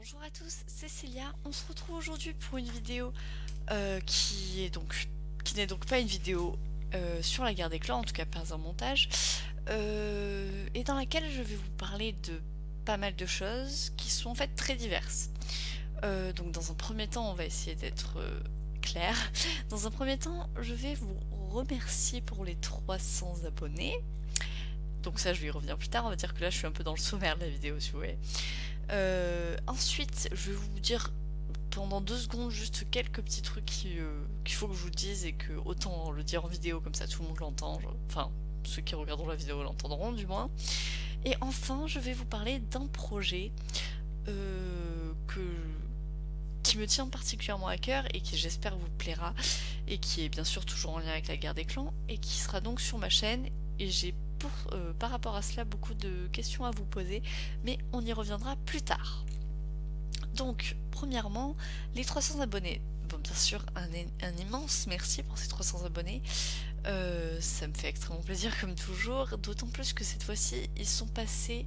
Bonjour à tous, c'est Célia. On se retrouve aujourd'hui pour une vidéo qui n'est donc pas une vidéo sur la guerre des clans, en tout cas pas un montage, et dans laquelle je vais vous parler de pas mal de choses qui sont en fait très diverses. Donc dans un premier temps, on va essayer d'être clair. Dans un premier temps, je vais vous remercier pour les 300 abonnés. Donc ça, je vais y revenir plus tard. On va dire que là, je suis un peu dans le sommaire de la vidéo, si vous voulez. Ensuite, je vais vous dire pendant 2 secondes juste quelques petits trucs qu'il faut que je vous dise et que autant le dire en vidéo comme ça tout le monde l'entend, enfin ceux qui regarderont la vidéo l'entendront du moins. Et enfin, je vais vous parler d'un projet qui me tient particulièrement à cœur et qui j'espère vous plaira et qui est bien sûr toujours en lien avec la guerre des clans et qui sera donc sur ma chaîne et j'ai par rapport à cela beaucoup de questions à vous poser, mais on y reviendra plus tard. Donc, premièrement, les 300 abonnés. Bon, bien sûr, un immense merci pour ces 300 abonnés. Ça me fait extrêmement plaisir comme toujours, d'autant plus que cette fois-ci, ils sont passés...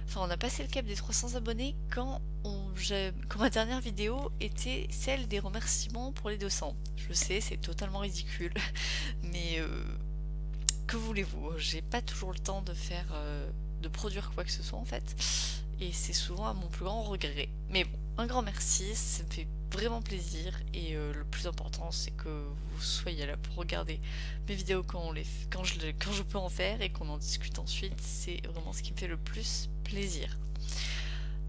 Enfin, on a passé le cap des 300 abonnés quand ma dernière vidéo était celle des remerciements pour les 200. Je sais, c'est totalement ridicule, mais... que voulez-vous, j'ai pas toujours le temps de de produire quoi que ce soit en fait, et c'est souvent à mon plus grand regret. Mais bon, un grand merci, ça me fait vraiment plaisir, et le plus important c'est que vous soyez là pour regarder mes vidéos quand je peux en faire et qu'on en discute ensuite, c'est vraiment ce qui me fait le plus plaisir.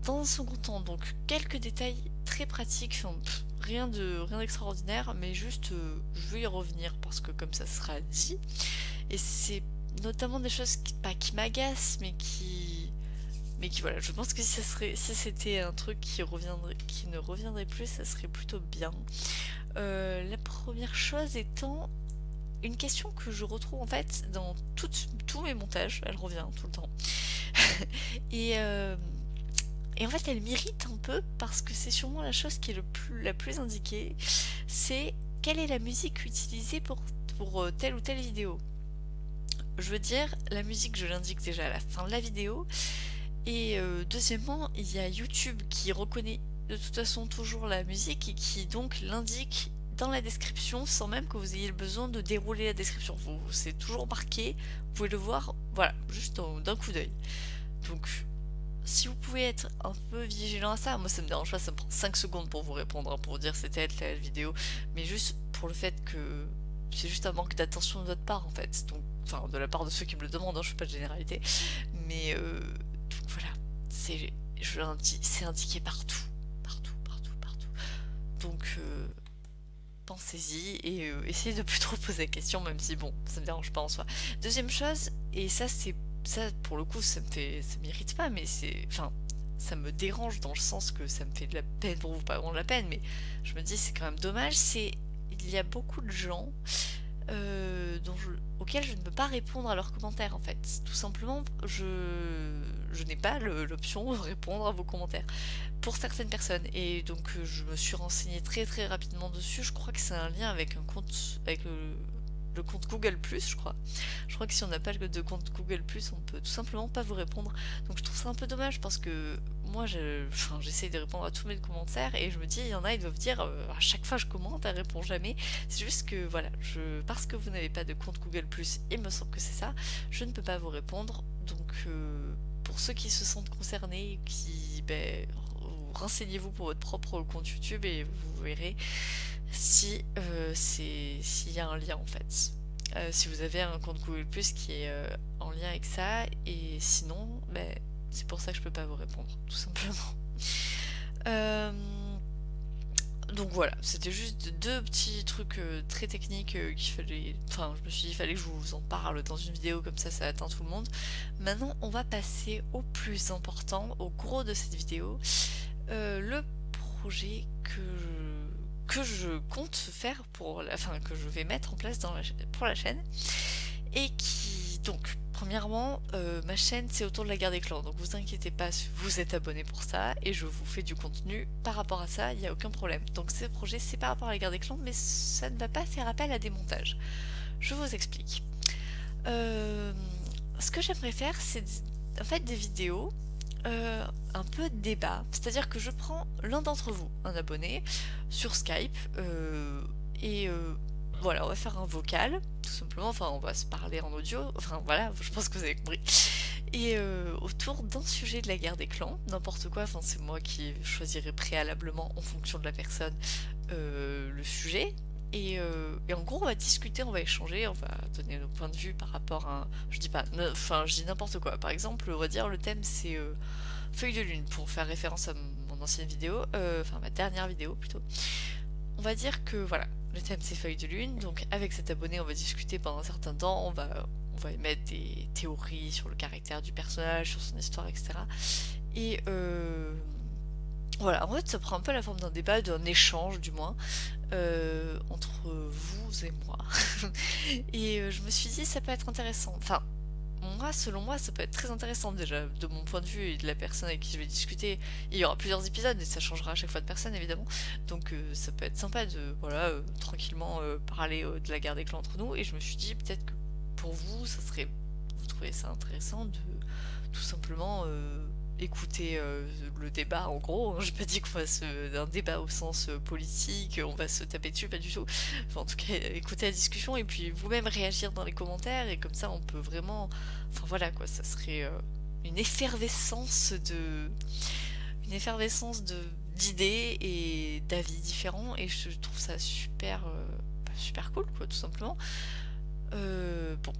Dans un second temps, donc quelques détails très pratiques, enfin, rien d'extraordinaire, mais juste je vais y revenir parce que comme ça sera dit. Et c'est notamment des choses qui m'agacent, mais qui voilà, je pense que si c'était un truc qui ne reviendrait plus, ça serait plutôt bien. La première chose étant une question que je retrouve en fait dans tous mes montages, elle revient tout le temps. Et en fait, elle m'irrite un peu parce que c'est sûrement la chose qui est la plus indiquée, c'est quelle est la musique utilisée pour telle ou telle vidéo. Je veux dire, la musique, je l'indique déjà à la fin de la vidéo. Et deuxièmement, il y a YouTube qui reconnaît de toute façon toujours la musique et qui donc l'indique dans la description sans même que vous ayez le besoin de dérouler la description. C'est toujours marqué, vous pouvez le voir, voilà, juste d'un coup d'œil. Donc, si vous pouvez être un peu vigilant à ça, moi ça me dérange pas, ça me prend 5 secondes pour vous répondre, hein, pour vous dire c'était telle vidéo, mais juste pour le fait que c'est juste un manque d'attention de votre part en fait, donc, enfin de la part de ceux qui me le demandent, hein, je fais pas de généralité, mais donc voilà, c'est indiqué partout, partout, donc pensez-y et essayez de plus trop poser la question, même si bon, ça me dérange pas en soi. Deuxième chose, et ça pour le coup ça m'irrite pas, mais enfin ça me dérange dans le sens que ça me fait de la peine pour vous, pas vraiment de la peine, mais je me dis c'est quand même dommage, il y a beaucoup de gens auxquels je ne peux pas répondre à leurs commentaires en fait. Tout simplement, je n'ai pas l'option de répondre à vos commentaires pour certaines personnes. Et donc je me suis renseignée très rapidement dessus. Je crois que c'est un lien avec un compte, avec le compte Google+, je crois. Je crois que si on n'a pas de compte Google+, on peut tout simplement pas vous répondre. Donc je trouve ça un peu dommage parce que moi, j'essaie de répondre à tous mes commentaires et je me dis, il y en a, ils doivent dire, à chaque fois je commente, elle répond jamais. C'est juste que, voilà, parce que vous n'avez pas de compte Google+, il me semble que c'est ça, je ne peux pas vous répondre. Donc pour ceux qui se sentent concernés, renseignez-vous pour votre propre compte YouTube et vous verrez s'il y a un lien en fait. Si vous avez un compte Google+, qui est en lien avec ça, et sinon, c'est pour ça que je peux pas vous répondre, tout simplement. Donc voilà, c'était juste 2 petits trucs très techniques qu'il fallait... Enfin, je me suis dit, il fallait que je vous en parle dans une vidéo, comme ça atteint tout le monde. Maintenant, on va passer au plus important, au gros de cette vidéo. Le projet que je compte faire que je vais mettre en place pour la chaîne, et qui, donc, premièrement, ma chaîne c'est autour de la guerre des clans, donc vous inquiétez pas si vous êtes abonné pour ça, et je vous fais du contenu par rapport à ça, il n'y a aucun problème. Donc ce projet c'est par rapport à la guerre des clans, mais ça ne va pas faire appel à des montages. Je vous explique. Ce que j'aimerais faire, c'est en fait des vidéos un peu de débat, c'est-à-dire que je prends l'un d'entre vous, un abonné, sur Skype, et voilà, on va faire un vocal, tout simplement, enfin on va se parler en audio, enfin voilà, je pense que vous avez compris, et autour d'un sujet de la guerre des clans, n'importe quoi, enfin c'est moi qui choisirai préalablement en fonction de la personne le sujet, et en gros on va discuter, on va échanger, on va donner nos points de vue par rapport à je dis pas, enfin je dis n'importe quoi, par exemple on va dire le thème c'est feuille de lune, pour faire référence à mon ancienne vidéo, enfin ma dernière vidéo plutôt. On va dire que voilà, le thème c'est feuille de lune, donc avec cet abonné on va discuter pendant un certain temps, on va émettre des théories sur le caractère du personnage, sur son histoire, etc. Et voilà, en fait ça prend un peu la forme d'un débat, d'un échange du moins, entre vous et moi. Et je me suis dit ça peut être intéressant, enfin moi, selon moi, ça peut être très intéressant déjà, de mon point de vue et de la personne avec qui je vais discuter. Il y aura plusieurs épisodes et ça changera à chaque fois de personne évidemment. Donc ça peut être sympa de, voilà, tranquillement parler de la guerre des clans entre nous. Et je me suis dit peut-être que pour vous, ça serait, vous trouvez ça intéressant de tout simplement écouter le débat en gros. J'ai pas dit qu'on va un débat au sens politique, on va se taper dessus, pas du tout. Enfin, en tout cas, écouter la discussion et puis vous-même réagir dans les commentaires et comme ça on peut vraiment, enfin voilà quoi, ça serait une effervescence de, une effervescence de d'idées et d'avis différents et je trouve ça super, super cool quoi, tout simplement. Bon,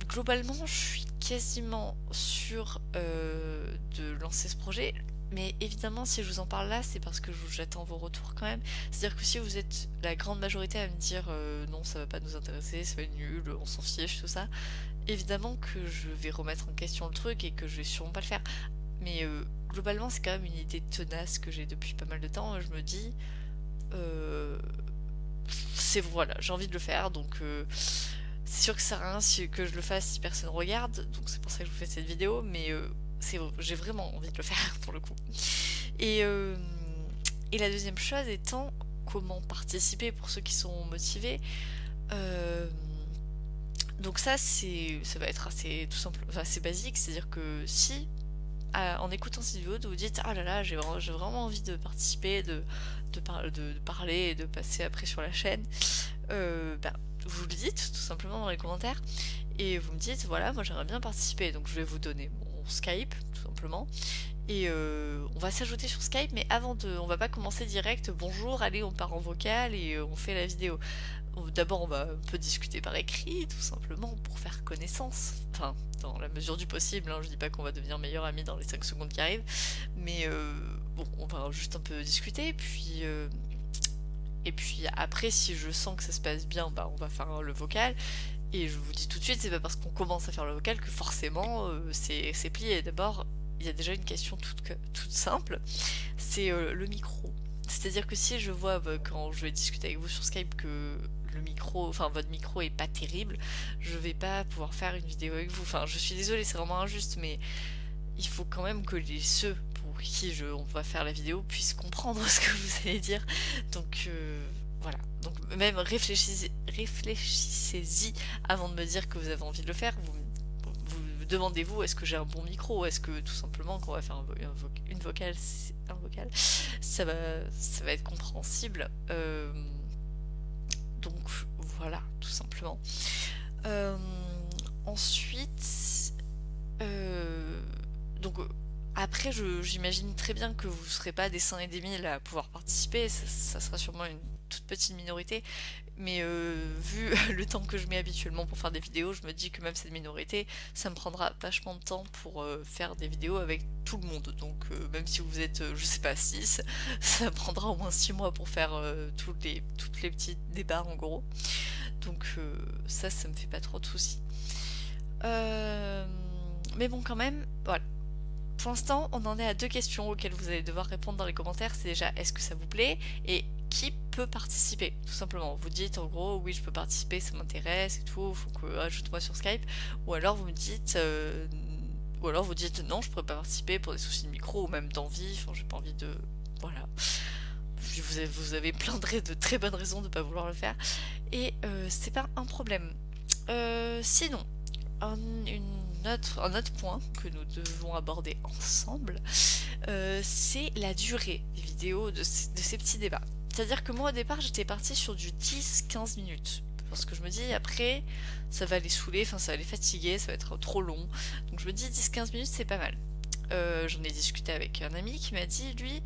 globalement, je suis quasiment sûre de lancer ce projet, mais évidemment, si je vous en parle là, c'est parce que j'attends vos retours quand même. C'est-à-dire que si vous êtes la grande majorité à me dire non, ça va pas nous intéresser, ça va être nul, on s'en fiche, tout ça, évidemment que je vais remettre en question le truc et que je vais sûrement pas le faire. Mais globalement, c'est quand même une idée tenace que j'ai depuis pas mal de temps. Je me dis, euh, c'est voilà, j'ai envie de le faire, donc c'est sûr que ça sert à rien que je le fasse si personne regarde, donc c'est pour ça que je vous fais cette vidéo, mais j'ai vraiment envie de le faire pour le coup. Et, euh, et la deuxième chose étant comment participer pour ceux qui sont motivés. Euh, donc ça va être assez tout simple, enfin, assez basique, c'est-à-dire que si en écoutant cette vidéo, vous dites ah là là, j'ai vraiment envie de participer, de parler et de passer après sur la chaîne, bah, vous le dites tout simplement dans les commentaires et vous me dites voilà, moi j'aimerais bien participer, donc je vais vous donner mon Skype tout simplement et on va s'ajouter sur Skype, mais on va pas commencer direct bonjour, allez on part en vocal et on fait la vidéo. D'abord, on va un peu discuter par écrit, tout simplement, pour faire connaissance. Enfin, dans la mesure du possible, hein, je dis pas qu'on va devenir meilleurs amis dans les 5 secondes qui arrivent, mais bon, on va juste un peu discuter, et puis après, si je sens que ça se passe bien, bah on va faire le vocal, et je vous dis tout de suite, c'est pas parce qu'on commence à faire le vocal que forcément c'est plié. D'abord, il y a déjà une question toute simple, c'est le micro. C'est-à-dire que si je vois quand je vais discuter avec vous sur Skype que le micro, enfin votre micro est pas terrible, je vais pas pouvoir faire une vidéo avec vous. Enfin, je suis désolée, c'est vraiment injuste, mais il faut quand même que ceux pour qui on va faire la vidéo puissent comprendre ce que vous allez dire. Donc voilà. Donc même réfléchissez-y avant de me dire que vous avez envie de le faire. Vous demandez-vous est-ce que j'ai un bon micro, est-ce que tout simplement quand on va faire un vocal, ça va être compréhensible. Donc voilà, tout simplement. Euh, ensuite, donc après, j'imagine très bien que vous ne serez pas des saints et des mille à pouvoir participer, ça sera sûrement une toute petite minorité, mais vu le temps que je mets habituellement pour faire des vidéos, je me dis que même cette minorité, ça me prendra vachement de temps pour faire des vidéos avec tout le monde, donc même si vous êtes, je sais pas, 6, ça me prendra au moins 6 mois pour faire toutes les petits débats en gros, donc ça me fait pas trop de soucis. Mais bon quand même, voilà. Pour l'instant, on en est à 2 questions auxquelles vous allez devoir répondre dans les commentaires. C'est déjà est-ce que ça vous plaît et qui peut participer, tout simplement. Vous dites en gros oui je peux participer, ça m'intéresse et tout, faut que ajoute-moi sur Skype. Ou alors vous me dites non je pourrais pas participer pour des soucis de micro ou même d'envie. Enfin j'ai pas envie de voilà. Vous avez plein de très bonnes raisons de pas vouloir le faire et c'est pas un problème. Sinon une un autre point que nous devons aborder ensemble, c'est la durée des vidéos de ces petits débats. C'est-à-dire que moi au départ j'étais partie sur du 10-15 minutes. Parce que je me dis après ça va les saouler, enfin ça va les fatiguer, ça va être trop long. Donc je me dis 10-15 minutes c'est pas mal. J'en ai discuté avec un ami qui m'a dit lui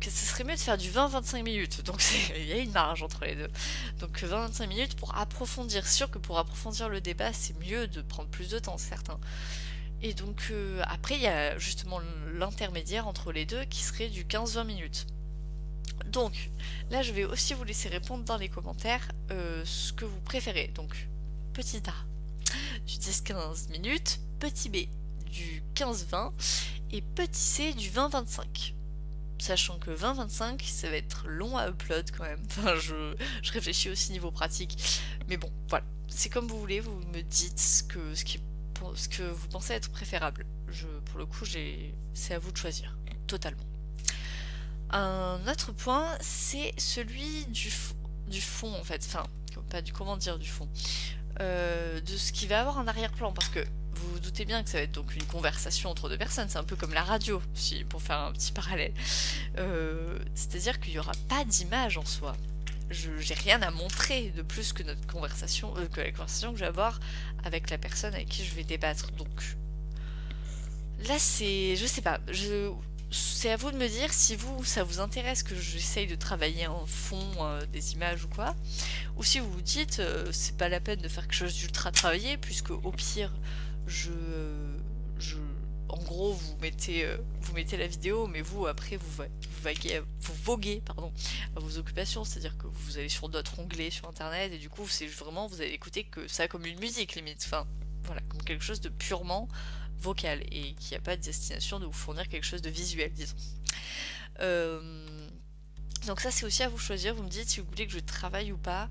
que ce serait mieux de faire du 20-25 minutes. Donc il y a une marge entre les deux. Donc 20-25 minutes pour approfondir. C'est sûr que pour approfondir le débat c'est mieux de prendre plus de temps, certain. Et donc après il y a justement l'intermédiaire entre les deux qui serait du 15-20 minutes. Donc là je vais aussi vous laisser répondre dans les commentaires ce que vous préférez. Donc petit A du 10-15 minutes, petit B du 15-20 et petit C du 20-25. Sachant que 20-25 ça va être long à upload quand même. Enfin je réfléchis aussi niveau pratique. Mais bon voilà, c'est comme vous voulez, vous me dites ce que vous pensez être préférable. Pour le coup c'est à vous de choisir, totalement. Un autre point, c'est celui du fond en fait, enfin, pas du comment dire du fond, de ce qui va avoir un arrière-plan, parce que vous vous doutez bien que ça va être donc une conversation entre deux personnes, c'est un peu comme la radio, pour faire un petit parallèle. C'est-à-dire qu'il n'y aura pas d'image en soi. J'ai rien à montrer de plus que notre conversation, que la conversation que je vais avoir avec la personne avec qui je vais débattre. Donc là c'est, je sais pas, c'est à vous de me dire si ça vous intéresse que j'essaye de travailler en fond des images ou quoi, ou si vous vous dites c'est pas la peine de faire quelque chose d'ultra travaillé puisque au pire en gros vous mettez la vidéo mais vous après vous voguez pardon, à vos occupations, c'est-à-dire que vous allez sur d'autres onglets sur internet et du coup c'est vraiment vous allez écouter que ça comme une musique limite, enfin voilà, comme quelque chose de purement vocal et qui n'a pas de destination de vous fournir quelque chose de visuel, disons. Donc ça c'est aussi à vous choisir, vous me dites si vous voulez que je travaille ou pas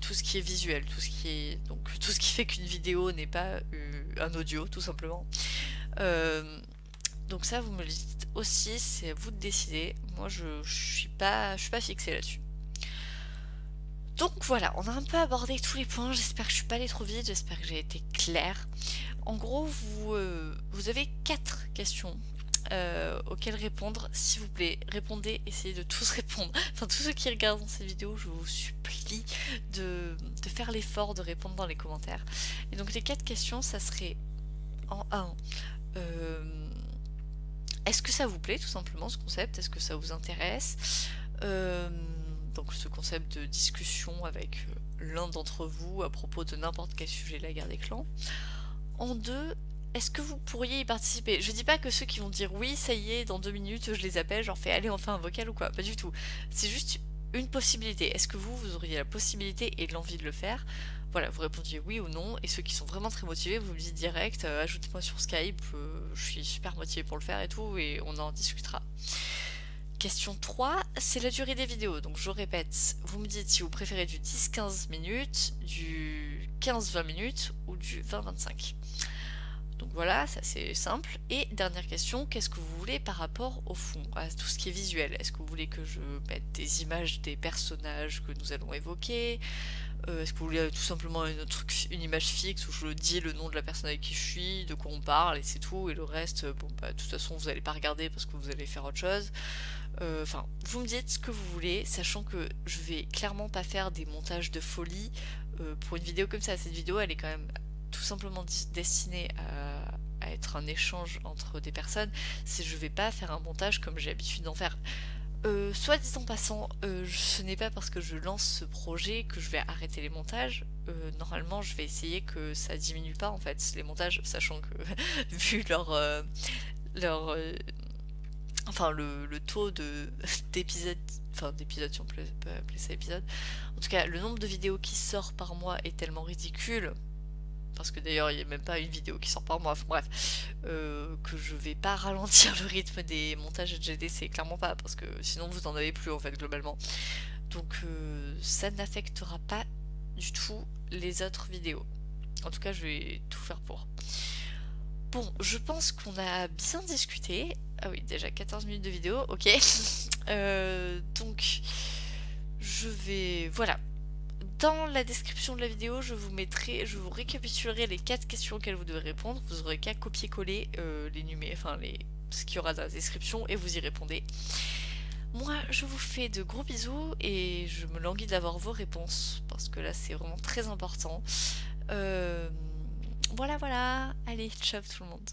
tout ce qui est visuel, tout ce qui fait qu'une vidéo n'est pas un audio tout simplement. Donc ça vous me le dites aussi, c'est à vous de décider. Moi je suis pas fixée là-dessus. Donc voilà, on a un peu abordé tous les points, j'espère que je suis pas allée trop vite, j'espère que j'ai été claire. En gros, vous avez 4 questions auxquelles répondre, s'il vous plaît, répondez, essayez de tous répondre. Enfin, tous ceux qui regardent cette vidéo, je vous supplie de faire l'effort de répondre dans les commentaires. Et donc les 4 questions, ça serait en 1, est-ce que ça vous plaît tout simplement ce concept? Est-ce que ça vous intéresse? Donc ce concept de discussion avec l'un d'entre vous à propos de n'importe quel sujet de la guerre des clans. En 2, est-ce que vous pourriez y participer? Je dis pas que ceux qui vont dire oui, ça y est, dans 2 minutes, je les appelle, j'en fais allez, on fait un vocal ou quoi, pas du tout. C'est juste une possibilité. Est-ce que vous auriez la possibilité et l'envie de le faire? Voilà, vous répondiez oui ou non, et ceux qui sont vraiment très motivés, vous me dites direct, ajoutez-moi sur Skype, je suis super motivée pour le faire et tout, et on en discutera. Question 3, c'est la durée des vidéos. Donc je répète, vous me dites si vous préférez du 10-15 minutes, du 15-20 minutes ou du 20-25. Donc voilà, ça c'est simple. Et dernière question, qu'est-ce que vous voulez par rapport au fond, à tout ce qui est visuel? Est-ce que vous voulez que je mette des images des personnages que nous allons évoquer? Est-ce que vous voulez tout simplement une image fixe où je dis le nom de la personne avec qui je suis, de quoi on parle et c'est tout, et le reste, bon bah de toute façon vous n'allez pas regarder parce que vous allez faire autre chose. Enfin, vous me dites ce que vous voulez, sachant que je vais clairement pas faire des montages de folie pour une vidéo comme ça. Cette vidéo elle est quand même tout simplement destinée à être un échange entre des personnes. Je vais pas faire un montage comme j'ai l'habitude d'en faire. Soit dit en passant, ce n'est pas parce que je lance ce projet que je vais arrêter les montages. Normalement je vais essayer que ça diminue pas en fait les montages, sachant que vu enfin le taux d'épisodes, si on peut appeler ça épisode, en tout cas le nombre de vidéos qui sort par mois est tellement ridicule, parce que d'ailleurs il n'y a même pas une vidéo qui sort par mois, enfin, bref, que je vais pas ralentir le rythme des montages GDC, clairement pas, parce que sinon vous en avez plus en fait globalement. Donc ça n'affectera pas du tout les autres vidéos. En tout cas je vais tout faire pour. Bon, je pense qu'on a bien discuté. Ah oui, déjà 14 minutes de vidéo, ok. Donc, je vais... Voilà. Dans la description de la vidéo, je vous récapitulerai les 4 questions auxquelles vous devez répondre. Vous aurez qu'à copier-coller ce qu'il y aura dans la description et vous y répondez. Moi, je vous fais de gros bisous et je me languis d'avoir vos réponses parce que là, c'est vraiment très important. Voilà, voilà. Allez, ciao tout le monde.